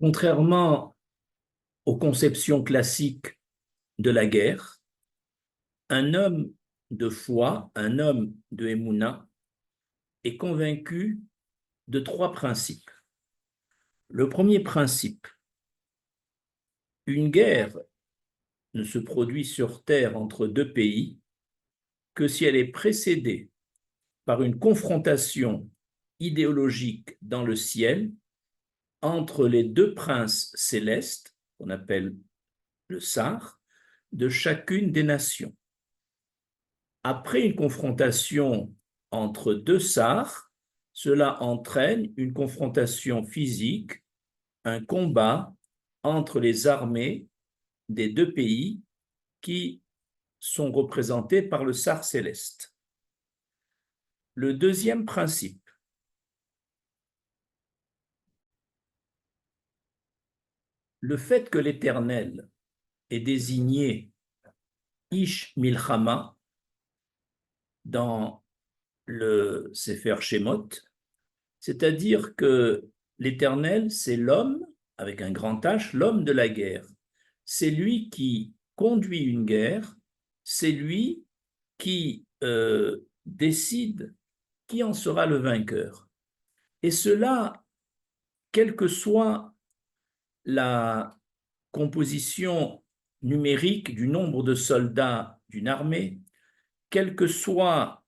Contrairement aux conceptions classiques de la guerre, un homme de foi, un homme de Emouna, est convaincu de trois principes. Le premier principe, une guerre ne se produit sur Terre entre deux pays que si elle est précédée par une confrontation idéologique dans le ciel entre les deux princes célestes, qu'on appelle le Sar, de chacune des nations. Après une confrontation entre deux Sars, cela entraîne une confrontation physique, un combat entre les armées des deux pays qui sont représentés par le Sar céleste. Le deuxième principe, le fait que l'Éternel ait désigné Ish Milchama dans le Sefer Shemot, c'est-à-dire que l'Éternel, c'est l'homme, avec un grand H, l'homme de la guerre. C'est lui qui conduit une guerre, c'est lui qui décide qui en sera le vainqueur. Et cela, quelle que soit la composition numérique du nombre de soldats d'une armée, quelles que soient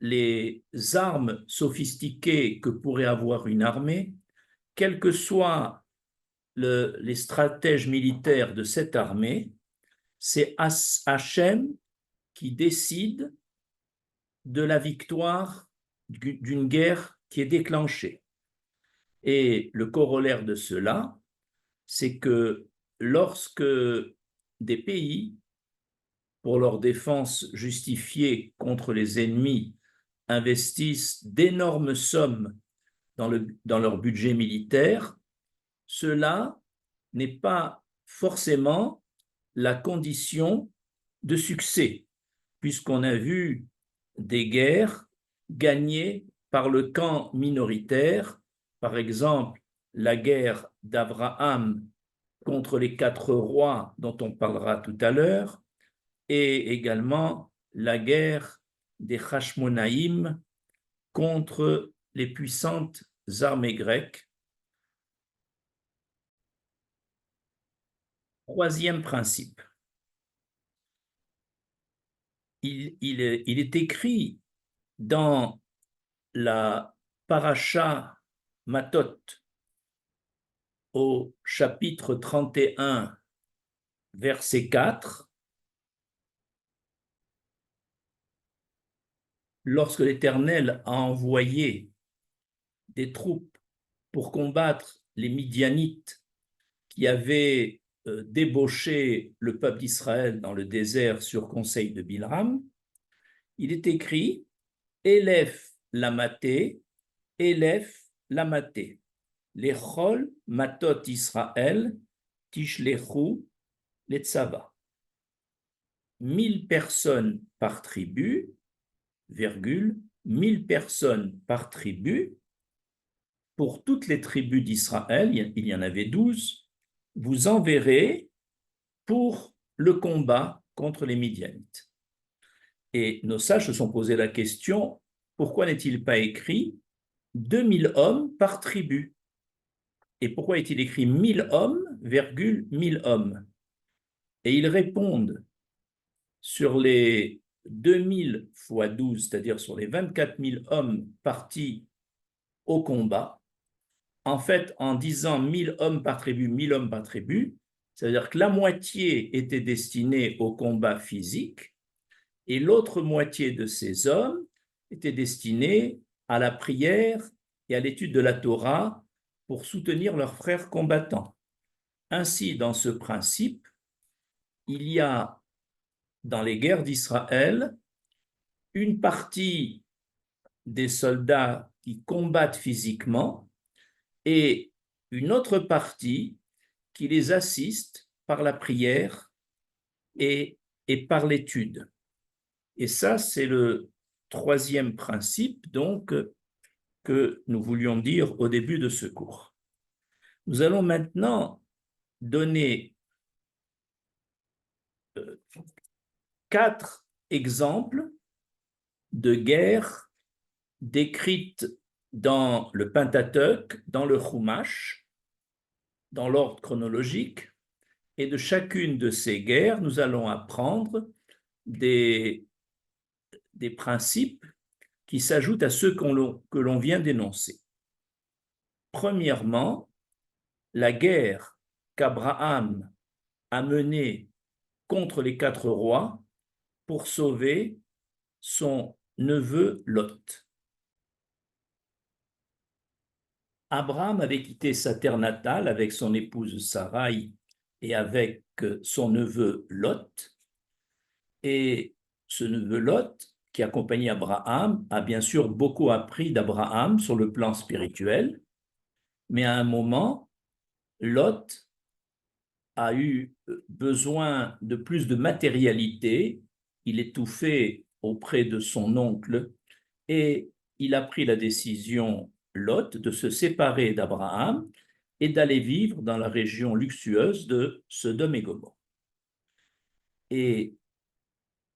les armes sophistiquées que pourrait avoir une armée, quels que soient les stratèges militaires de cette armée, c'est Hachem qui décide de la victoire d'une guerre qui est déclenchée. Et le corollaire de cela, c'est que lorsque des pays, pour leur défense justifiée contre les ennemis, investissent d'énormes sommes dans leur budget militaire, cela n'est pas forcément la condition de succès, puisqu'on a vu des guerres gagnées par le camp minoritaire, par exemple la guerre d'Abraham contre les 4 rois dont on parlera tout à l'heure, et également la guerre des Hashmonaïm contre les puissantes armées grecques. Troisième principe, il est écrit dans la paracha Matot au chapitre 31, verset 4, lorsque l'Éternel a envoyé des troupes pour combattre les Midianites qui avaient débauché le peuple d'Israël dans le désert sur conseil de Bilram, il est écrit « Élef lamaté, Élef lamaté, Lechol matot Israël, Tishlechu letzava » 1000 personnes par tribu, virgule, 1000 personnes par tribu, pour toutes les tribus d'Israël, il y en avait 12, vous enverrez pour le combat contre les Midianites. Et nos sages se sont posé la question, pourquoi n'est-il pas écrit 2000 hommes par tribu? Et pourquoi est-il écrit 1000 hommes, virgule, 1000 hommes? Et ils répondent, sur les 2000 fois 12, c'est-à-dire sur les 24 000 hommes partis au combat, en fait, en disant 1000 hommes par tribu, 1000 hommes par tribu, ça veut dire que la moitié était destinée au combat physique et l'autre moitié de ces hommes était destinée à la prière et à l'étude de la Torah pour soutenir leurs frères combattants. Ainsi, dans ce principe, il y a dans les guerres d'Israël une partie des soldats qui combattent physiquement et une autre partie qui les assiste par la prière et par l'étude. Et ça, c'est le troisième principe, donc, que nous voulions dire au début de ce cours. Nous allons maintenant donner 4 exemples de guerres décrites dans le Pentateuque, dans le Chumash, dans l'ordre chronologique, et de chacune de ces guerres, nous allons apprendre des principes qui s'ajoutent à ceux que l'on vient d'énoncer. Premièrement, la guerre qu'Abraham a menée contre les 4 rois pour sauver son neveu Lot. Abraham avait quitté sa terre natale avec son épouse Sarai et avec son neveu Lot. Et ce neveu Lot, qui accompagnait Abraham, a bien sûr beaucoup appris d'Abraham sur le plan spirituel, mais à un moment, Lot a eu besoin de plus de matérialité, il étouffait auprès de son oncle et il a pris la décision, Lot, de se séparer d'Abraham et d'aller vivre dans la région luxueuse de Sodome et Gomorrhe. Et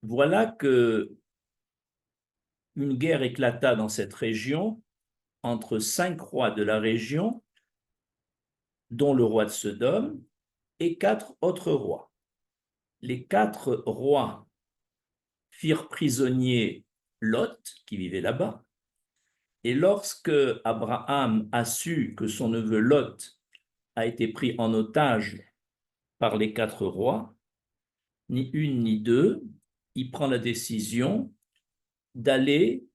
voilà que une guerre éclata dans cette région entre 5 rois de la région, dont le roi de Sodome, et 4 autres rois. Les 4 rois firent prisonnier Lot, qui vivait là-bas, et lorsque Abraham a su que son neveu Lot a été pris en otage par les 4 rois, ni une ni deux, il prend la décision d'aller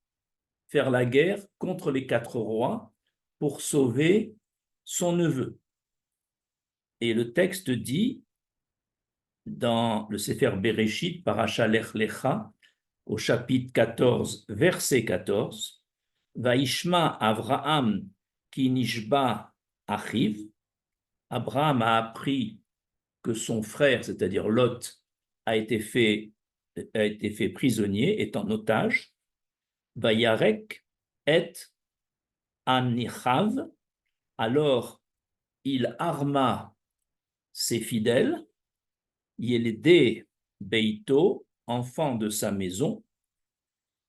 faire la guerre contre les 4 rois pour sauver son neveu. Et le texte dit, dans le Sefer Bereshit, Parasha Lech Lecha, au chapitre 14, verset 14, Vaishma Avraham ki nishba achiv, Abraham a appris que son frère, c'est-à-dire Lot, a été fait prisonnier, est en otage, Vayarek et Anichav, alors il arma ses fidèles, Yeledé Beito, enfant de sa maison,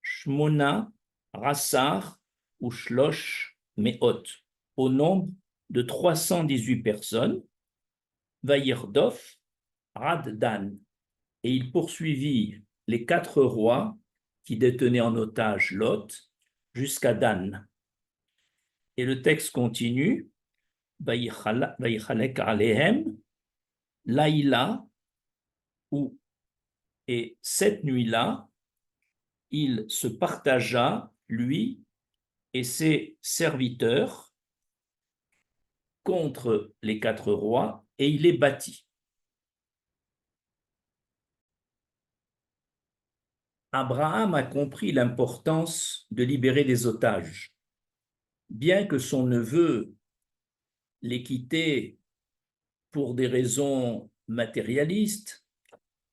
Shmona, Rassar ou Shlosh Meot, au nombre de 318 personnes, Vayirdof, Raddan, et il poursuivit les 4 rois qui détenaient en otage Lot jusqu'à Dan. Et le texte continue, Vayichalek alehem, Laïla, et cette nuit-là, il se partagea, lui et ses serviteurs, contre les 4 rois, et il les battit. Abraham a compris l'importance de libérer des otages. Bien que son neveu l'ait quitté pour des raisons matérialistes,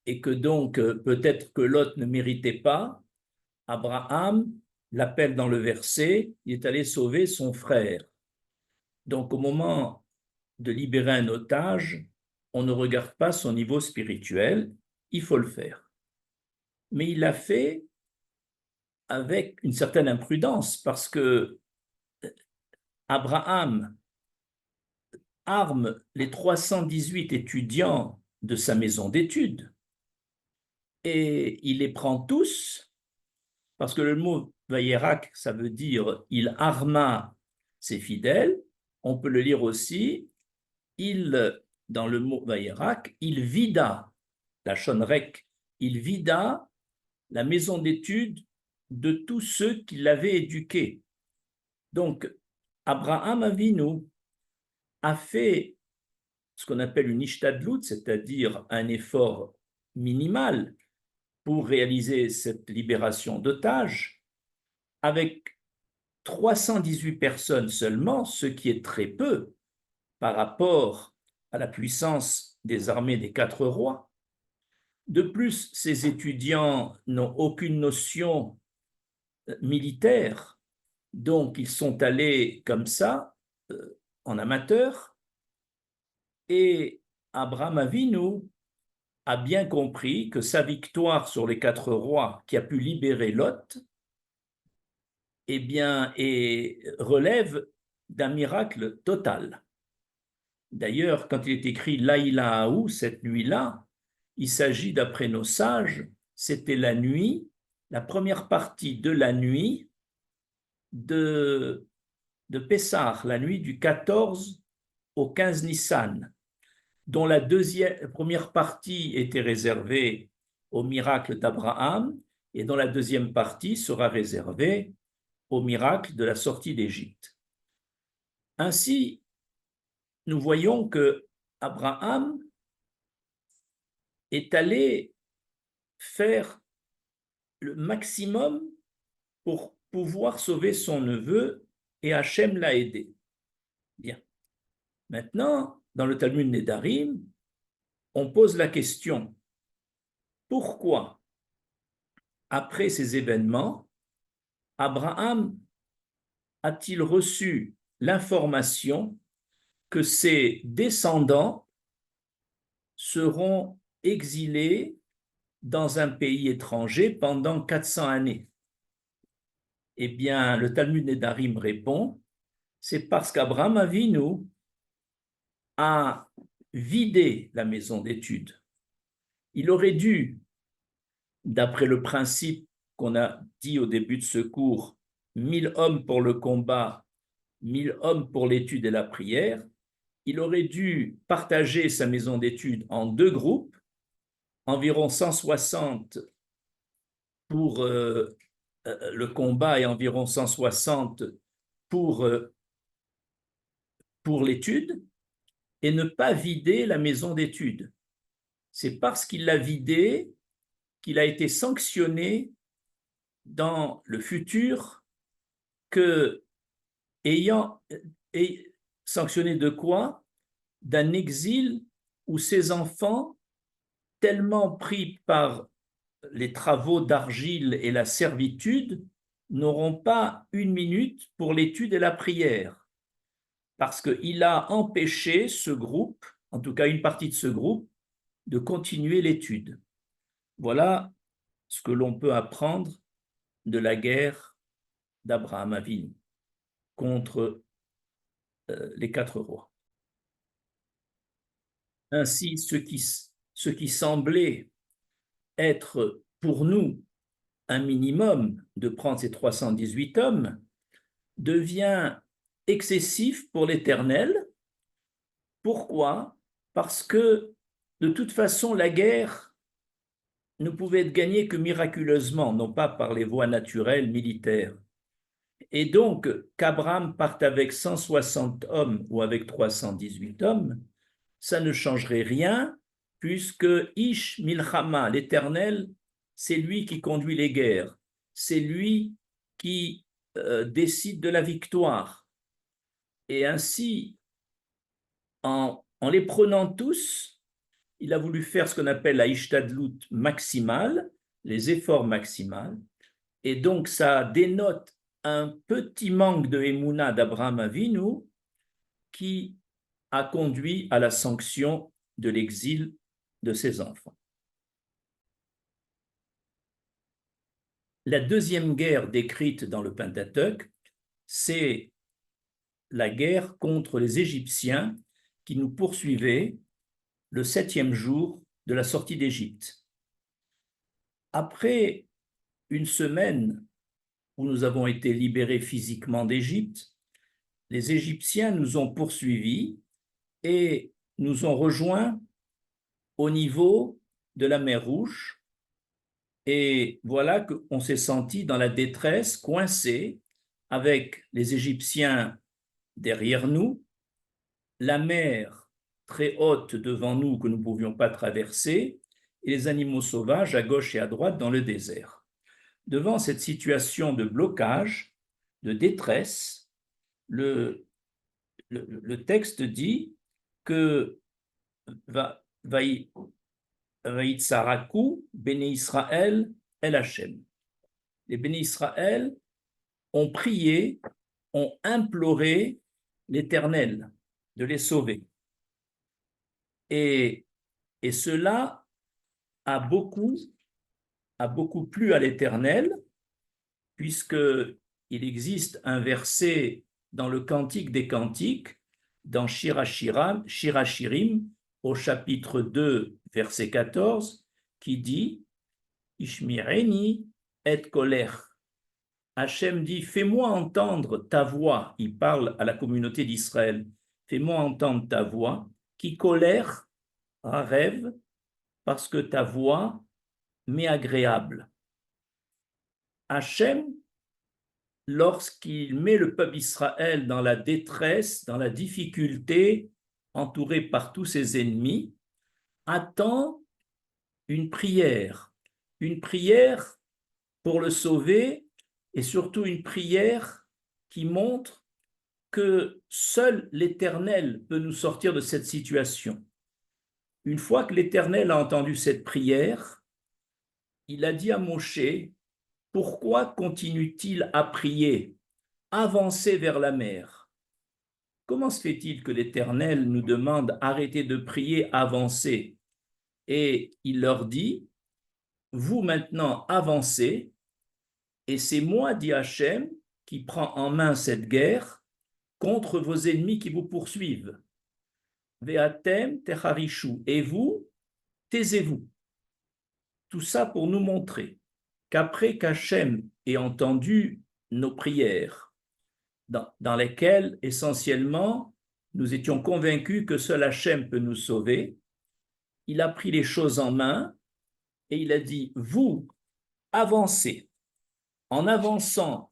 et que donc peut-être que Lot ne méritait pas, Abraham l'appelle dans le verset, il est allé sauver son frère. Donc au moment de libérer un otage, on ne regarde pas son niveau spirituel, il faut le faire. Mais il l'a fait avec une certaine imprudence, parce que Abraham arme les 318 étudiants de sa maison d'études et il les prend tous, parce que le mot Vayerak, ça veut dire il arma ses fidèles. On peut le lire aussi, dans le mot Vayerak, il vida, la Shonrek, il vida la maison d'études de tous ceux qui l'avaient éduqué. Donc, Abraham Avinu a fait ce qu'on appelle une ishtadlut, c'est-à-dire un effort minimal pour réaliser cette libération d'otages, avec 318 personnes seulement, ce qui est très peu par rapport à la puissance des armées des 4 rois. De plus, ces étudiants n'ont aucune notion militaire, donc ils sont allés comme ça, en amateur, Et Abraham Avinu a bien compris que sa victoire sur les 4 rois qui a pu libérer Lot, eh bien, relève d'un miracle total. D'ailleurs, quand il est écrit Laïlahaou, cette nuit-là, il s'agit, d'après nos sages, c'était la nuit, la première partie de la nuit de Pessah, la nuit du 14 au 15 Nissan, dont la première partie était réservée au miracle d'Abraham et dont la deuxième partie sera réservée au miracle de la sortie d'Égypte. Ainsi, nous voyons que Abraham est allé faire le maximum pour pouvoir sauver son neveu et Hachem l'a aidé. Bien. Maintenant, dans le Talmud Nedarim, on pose la question, pourquoi, après ces événements, Abraham a-t-il reçu l'information que ses descendants seront exilés dans un pays étranger pendant 400 années? Eh bien, le Talmud Nedarim répond, c'est parce qu'Abraham Avinu a vidé la maison d'études. Il aurait dû, d'après le principe qu'on a dit au début de ce cours, 1000 hommes pour le combat, 1000 hommes pour l'étude et la prière, il aurait dû partager sa maison d'études en 2 groupes, environ 160 pour le combat et environ 160 pour l'étude, et ne pas vider la maison d'études. C'est parce qu'il l'a vidée qu'il a été sanctionné dans le futur, que, sanctionné de quoi? D'un exil où ses enfants, tellement pris par les travaux d'argile et la servitude, n'auront pas une minute pour l'étude et la prière, parce qu'il a empêché ce groupe, en tout cas une partie de ce groupe, de continuer l'étude. Voilà ce que l'on peut apprendre de la guerre d'Abraham Avinu contre les 4 rois. Ainsi, ce qui semblait être pour nous un minimum de prendre ces 318 hommes devient excessif pour l'Éternel. Pourquoi? Parce que de toute façon, la guerre ne pouvait être gagnée que miraculeusement, non pas par les voies naturelles militaires. Et donc, qu'Abraham parte avec 160 hommes ou avec 318 hommes, ça ne changerait rien, puisque Ish Milchama, l'Éternel, c'est lui qui conduit les guerres, c'est lui qui décide de la victoire. Et ainsi, en les prenant tous, il a voulu faire ce qu'on appelle la Ishtadlut maximale, les efforts maximaux, et donc ça dénote un petit manque de Emouna d'Abraham Avinu qui a conduit à la sanction de l'exil de ses enfants. La deuxième guerre décrite dans le Pentateuque, c'est la guerre contre les Égyptiens qui nous poursuivaient le 7e jour de la sortie d'Égypte. Après une semaine où nous avons été libérés physiquement d'Égypte, les Égyptiens nous ont poursuivis et nous ont rejoints au niveau de la mer Rouge. Et voilà qu'on s'est senti dans la détresse, coincé, avec les Égyptiens derrière nous, la mer très haute devant nous que nous ne pouvions pas traverser, et les animaux sauvages à gauche et à droite dans le désert. Devant cette situation de blocage, de détresse, le texte dit que Vaïtsarakou, Béné Israël, El Hachem. Les Béné Israël ont prié, ont imploré l'Éternel de les sauver. Et, et cela a beaucoup plu à l'Éternel, puisqu'il existe un verset dans le Cantique des Cantiques, dans Shirachirim, au chapitre 2, verset 14, qui dit « Ishmireni et kolech » Hachem dit, fais-moi entendre ta voix. Il parle à la communauté d'Israël. Fais-moi entendre ta voix, qui colère, rêve, parce que ta voix m'est agréable. Hachem, lorsqu'il met le peuple d'Israël dans la détresse, dans la difficulté, entouré par tous ses ennemis, attend une prière pour le sauver, et surtout une prière qui montre que seul l'Éternel peut nous sortir de cette situation. Une fois que l'Éternel a entendu cette prière, il a dit à Moshe, pourquoi continue-t-il à prier, avancer vers la mer? Comment se fait-il que l'Éternel nous demande arrêtez de prier, avancez? Et il leur dit, vous maintenant avancez, et c'est moi, dit Hachem, qui prend en main cette guerre contre vos ennemis qui vous poursuivent. Ve'atem techarishu, et vous, taisez-vous. Tout ça pour nous montrer qu'après qu'Hachem ait entendu nos prières, dans lesquelles essentiellement nous étions convaincus que seul Hachem peut nous sauver, il a pris les choses en main et il a dit, vous, avancez. En avançant,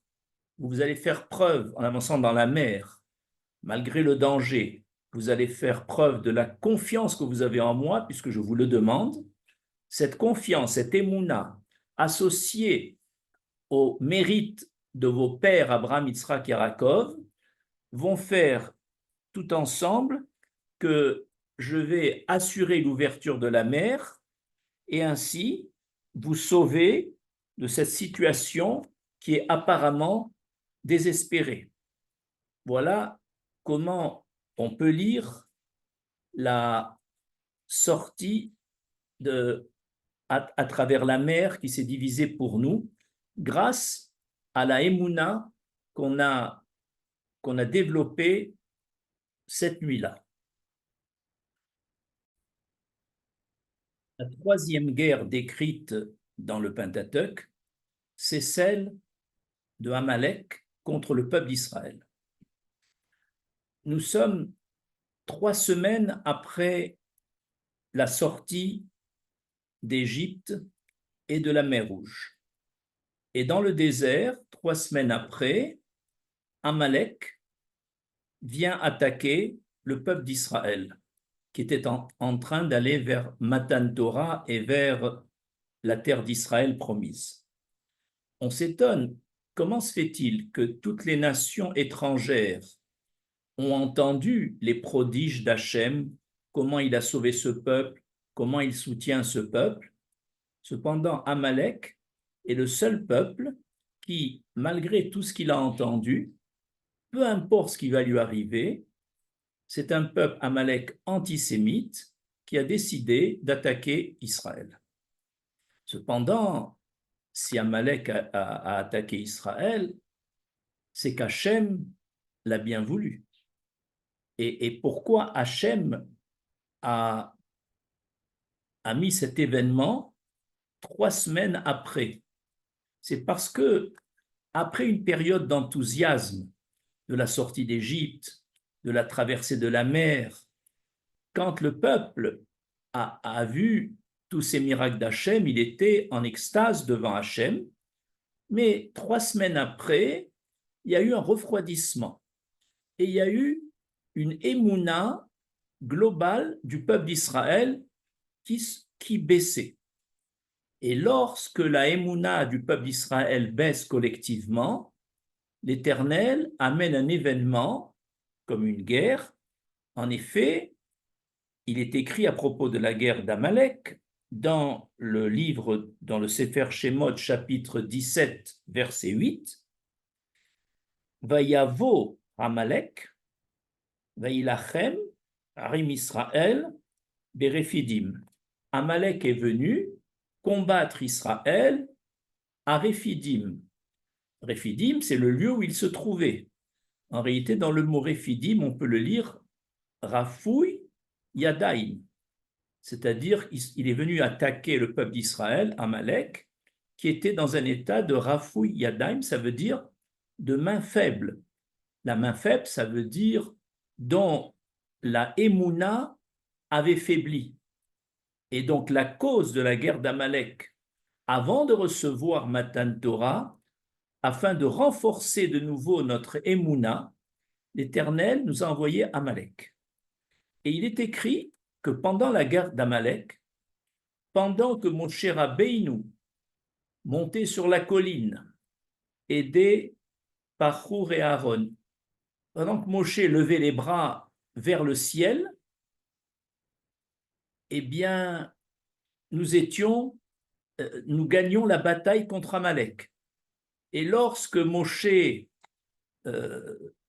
vous allez faire preuve, en avançant dans la mer, malgré le danger, vous allez faire preuve de la confiance que vous avez en moi, puisque je vous le demande. Cette confiance, cette émouna, associée au mérite de vos pères Abraham, Yitzhak et Yaakov, vont faire tout ensemble que je vais assurer l'ouverture de la mer et ainsi vous sauver de cette situation qui est apparemment désespérée. Voilà comment on peut lire la sortie à travers la mer qui s'est divisée pour nous grâce à la émouna qu'on a développée cette nuit-là. La troisième guerre décrite dans le Pentateuque, c'est celle de Amalek contre le peuple d'Israël. Nous sommes 3 semaines après la sortie d'Égypte et de la mer Rouge. Et dans le désert, 3 semaines après, Amalek vient attaquer le peuple d'Israël, qui était en train d'aller vers Matan Torah et vers la terre d'Israël promise. On s'étonne, comment se fait-il que toutes les nations étrangères ont entendu les prodiges d'Hachem, comment il a sauvé ce peuple, comment il soutient ce peuple? Cependant, Amalek est le seul peuple qui, malgré tout ce qu'il a entendu, peu importe ce qui va lui arriver, c'est un peuple Amalek antisémite qui a décidé d'attaquer Israël. Cependant, si Amalek a attaqué Israël, c'est qu'Hachem l'a bien voulu. Et pourquoi Hachem a mis cet événement 3 semaines après? C'est parce que, après une période d'enthousiasme de la sortie d'Égypte, de la traversée de la mer, quand le peuple a vu tous ces miracles d'Hachem, il était en extase devant Hachem, mais 3 semaines après, il y a eu un refroidissement et il y a eu une émouna globale du peuple d'Israël qui baissait. Et lorsque la émouna du peuple d'Israël baisse collectivement, l'Éternel amène un événement comme une guerre. En effet, il est écrit à propos de la guerre d'Amalek dans le livre, dans le Sefer Shemot, chapitre 17, verset 8, Vayavo Amalek, Vailachem, Harim Israël, Berephidim. Amalek est venu combattre Israël à Rephidim. Rephidim, c'est le lieu où il se trouvait. En réalité, dans le mot Rephidim, on peut le lire Rafouy Yadaim, c'est-à-dire il est venu attaquer le peuple d'Israël, Amalek, qui était dans un état de Rafouy Yadaim, ça veut dire de main faible. La main faible, ça veut dire dont la Emouna avait faibli. Et donc la cause de la guerre d'Amalek, avant de recevoir Matan Torah, afin de renforcer de nouveau notre Emouna, l'Éternel nous a envoyé Amalek. Et il est écrit que pendant la guerre d'Amalek, pendant que Moshe Rabbeinu montait sur la colline, aidé par Hur et Aaron, pendant que Moshe levait les bras vers le ciel, eh bien, nous gagnions la bataille contre Amalek. Et lorsque Moshe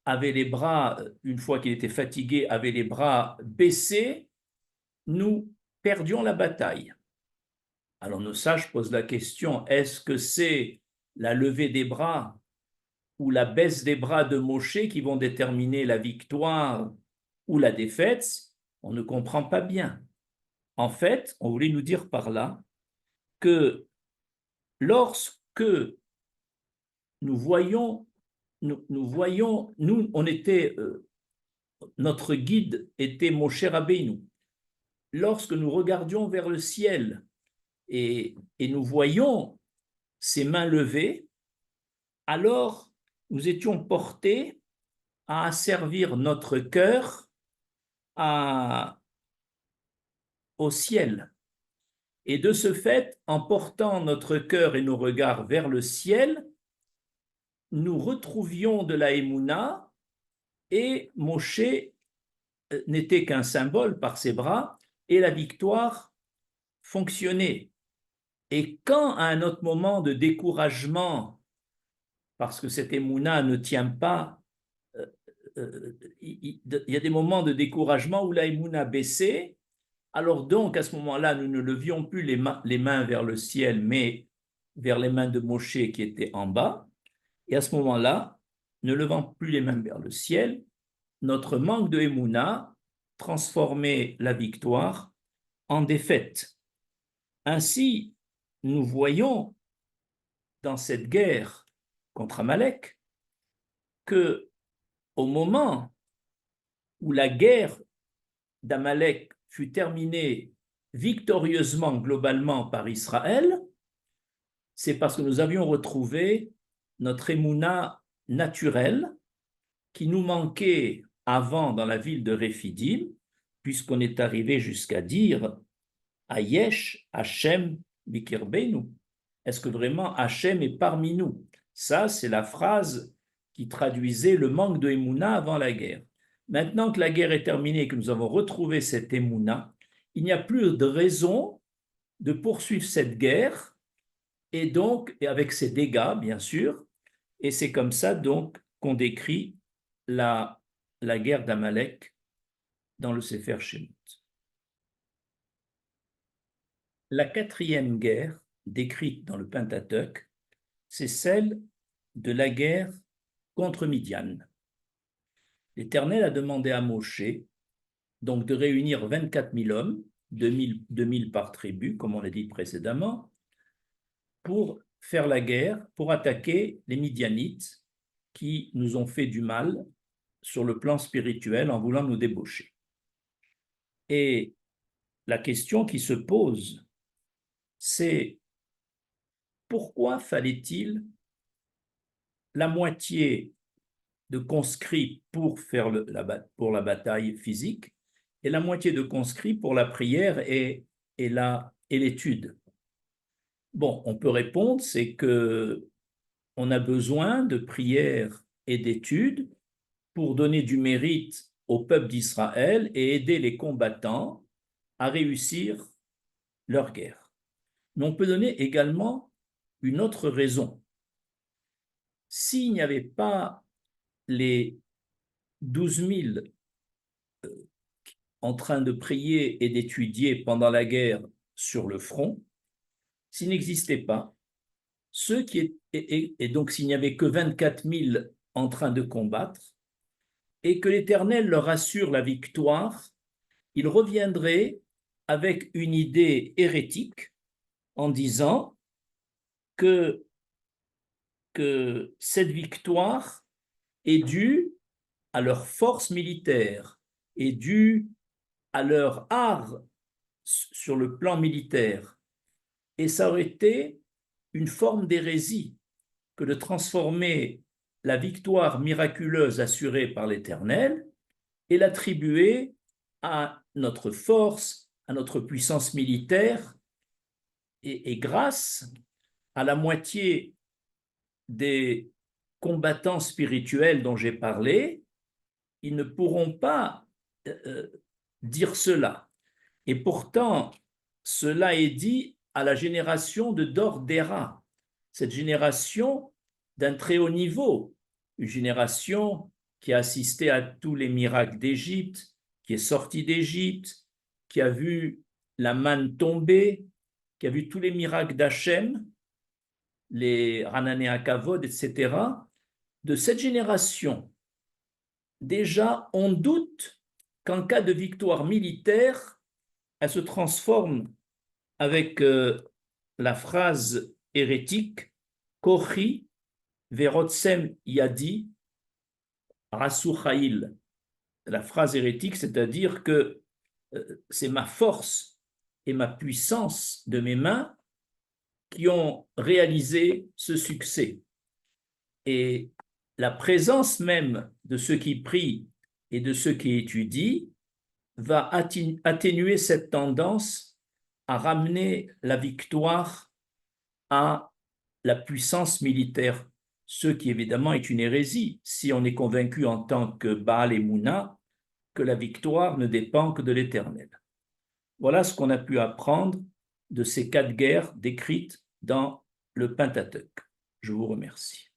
avait les bras, une fois qu'il était fatigué, avait les bras baissés, nous perdions la bataille. Alors nos sages posent la question, est-ce que c'est la levée des bras ou la baisse des bras de Moshe qui vont déterminer la victoire ou la défaite? On ne comprend pas bien. En fait, on voulait nous dire par là que lorsque nous voyons, on était, notre guide était Moshe Rabbeinu. Lorsque nous regardions vers le ciel et nous voyons ses mains levées, alors nous étions portés à asservir notre cœur au ciel. Et de ce fait, en portant notre cœur et nos regards vers le ciel, nous retrouvions de la Emouna et Moshe n'était qu'un symbole par ses bras et la victoire fonctionnait. Et quand à un autre moment de découragement, parce que cette Emouna ne tient pas, il y a des moments de découragement où la Emouna baissait, alors donc à ce moment-là, nous ne levions plus les mains vers le ciel, mais vers les mains de Moshe qui étaient en bas. Et à ce moment-là, ne levant plus les mains vers le ciel, notre manque de Emouna transformait la victoire en défaite. Ainsi, nous voyons dans cette guerre contre Amalek que au moment où la guerre d'Amalek fut terminée victorieusement globalement par Israël, c'est parce que nous avions retrouvé notre émouna naturelle qui nous manquait avant dans la ville de Rephidim, puisqu'on est arrivé jusqu'à dire Ayesh Hachem Bikirbeinu. Est-ce que vraiment Hachem est parmi nous? Ça, c'est la phrase qui traduisait le manque de émouna avant la guerre. Maintenant que la guerre est terminée et que nous avons retrouvé cette émouna, il n'y a plus de raison de poursuivre cette guerre, et donc, et avec ses dégâts, bien sûr, et c'est comme ça donc qu'on décrit la guerre d'Amalek dans le Sefer Shemot. La quatrième guerre décrite dans le Pentateuque, c'est celle de la guerre contre Midian. L'Éternel a demandé à Moshe donc de réunir 24 000 hommes, 2000 par tribu, comme on l'a dit précédemment, pour faire la guerre, pour attaquer les Midianites qui nous ont fait du mal sur le plan spirituel en voulant nous débaucher. Et la question qui se pose, c'est pourquoi fallait-il la moitié de conscrits pour faire pour la bataille physique et la moitié de conscrits pour la prière et l'étude? Bon, on peut répondre, c'est que on a besoin de prière et d'études pour donner du mérite au peuple d'Israël et aider les combattants à réussir leur guerre. Mais on peut donner également une autre raison. S'il n'y avait pas les 12 000 en train de prier et d'étudier pendant la guerre sur le front, s'il n'existait pas, et donc s'il n'y avait que 24 000 en train de combattre, et que l'Éternel leur assure la victoire, ils reviendraient avec une idée hérétique en disant que cette victoire est due à leur force militaire, est due à leur art sur le plan militaire. Et ça aurait été une forme d'hérésie que de transformer la victoire miraculeuse assurée par l'Éternel et l'attribuer à notre force, à notre puissance militaire, et grâce à la moitié des combattants spirituels dont j'ai parlé, ils ne pourront pas dire cela. Et pourtant, cela est dit à la génération de Dor-Déra, cette génération d'un très haut niveau, une génération qui a assisté à tous les miracles d'Égypte, qui est sortie d'Égypte, qui a vu la manne tomber, qui a vu tous les miracles d'Hachem, les Hanané Akavod, etc. De cette génération, déjà, on doute qu'en cas de victoire militaire, elle se transforme avec la phrase hérétique Kochi verotsem yadi rasuchail. La phrase hérétique, c'est-à-dire que c'est ma force et ma puissance de mes mains qui ont réalisé ce succès. Et la présence même de ceux qui prient et de ceux qui étudient va atténuer cette tendance à ramener la victoire à la puissance militaire, ce qui évidemment est une hérésie si on est convaincu en tant que Baal et Mouna que la victoire ne dépend que de l'Éternel. Voilà ce qu'on a pu apprendre de ces 4 guerres décrites dans le Pentateuque. Je vous remercie.